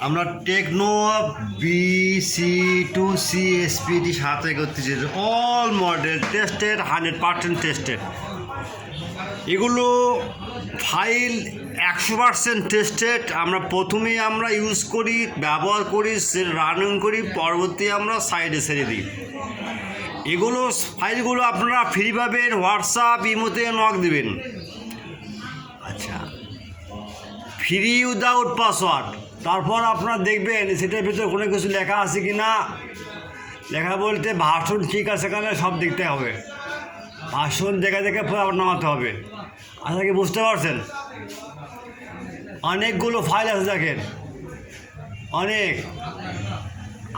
আমরা Tecno BC2CSPD 731, all model tested, 100% tested. এগুলো file 100% tested. আমরা প্রথমেই ইউজ করি, ব্যবহার করি, রানিং করি, পরবর্তী আমরা সাইডে ছেড়ে দিই। এগুলো ফাইলগুলো আপনারা ফ্রি পাবেন, হোয়াটসঅ্যাপ ইমোতে নক দিবেন। আচ্ছা, ফ্রি উইদাউট পাসওয়ার্ড। তারপর আপনারা দেখবেন সেটার ভিতরে কোনো কিছু লেখা আছে কি না। লেখা বলতে ভাষণ ঠিক আছে কেন সব দেখতে হবে, ভাষণ দেখে দেখে পরে আবার নামাতে হবে। আচ্ছা, কি বুঝতে পারছেন? অনেকগুলো ফাইল আছে দেখেন, অনেক।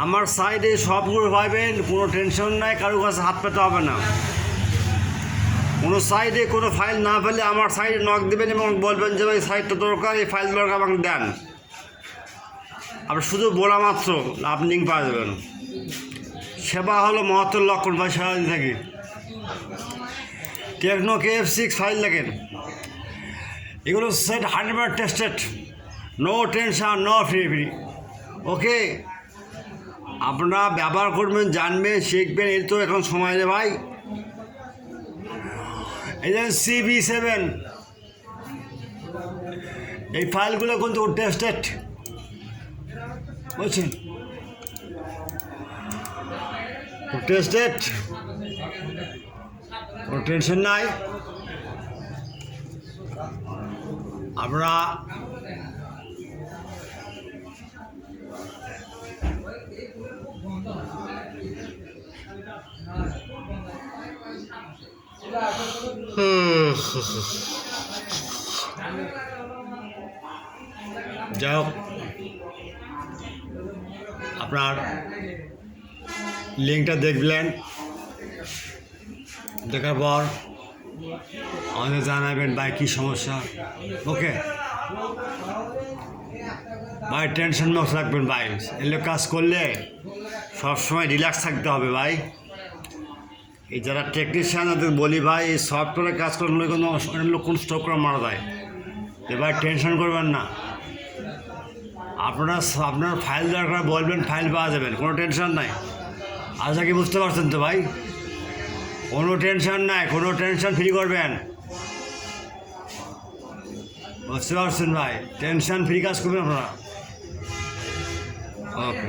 আমার সাইডে সবগুলো পাবেন, কোনো টেনশন নাই, কারো কাছে হাত পেতে হবে না। কোনো সাইডে কোনো ফাইল না পেলে আমার সাইডে নক দেবেন এবং বলবেন যে ভাই সাইডটা দরকার, এই ফাইল দরকার, আমাকে দেন। আপনি শুধু বলা মাত্র আপনি লিঙ্ক পাওয়া যাবেন। সেবা হলো মহত্তর লক্ষণ, ভাই সারাদিন থাকি। টেকনো KF6 ফাইল দেখেন, এগুলো set 100% tested, no tension, no free. Okay, আপনারা ব্যবহার করবেন, জানবেন, শিখবেন। এই তো এখন সময় রে ভাই। এই যে CB7, এই ফাইলগুলো কিন্তু টেস্টেড, বুঝছেন? টেস্টেড, কোনো টেনশন নাই। আমরা যাই হোক, আপনার লিঙ্কটা দেখলেন, দেখার পর আমাদের জানাবেন ভাই কী সমস্যা। ওকে ভাই, টেনশন মুক্ত রাখবেন ভাই। এগুলো কাজ করলে সবসময় রিল্যাক্স থাকতে হবে ভাই। এই যারা টেকনিশিয়ান তাদের বলি ভাই, এই সফটওয়্যারে কাজ করলে কোনো কোন স্টক করে মারা যায়। এবার টেনশন করবেন না, আপনার ফাইল দরকার বলবেন, ফাইল পাওয়া যাবেন, কোনো টেনশন নাই। আচ্ছা, কি বুঝতে পারছেন তো ভাই? কোনো টেনশন নাই, কোনো টেনশন ফ্রি করবেন, বুঝতে পারছেন ভাই? টেনশন ফ্রি কাজ করবেন আপনারা। ওকে।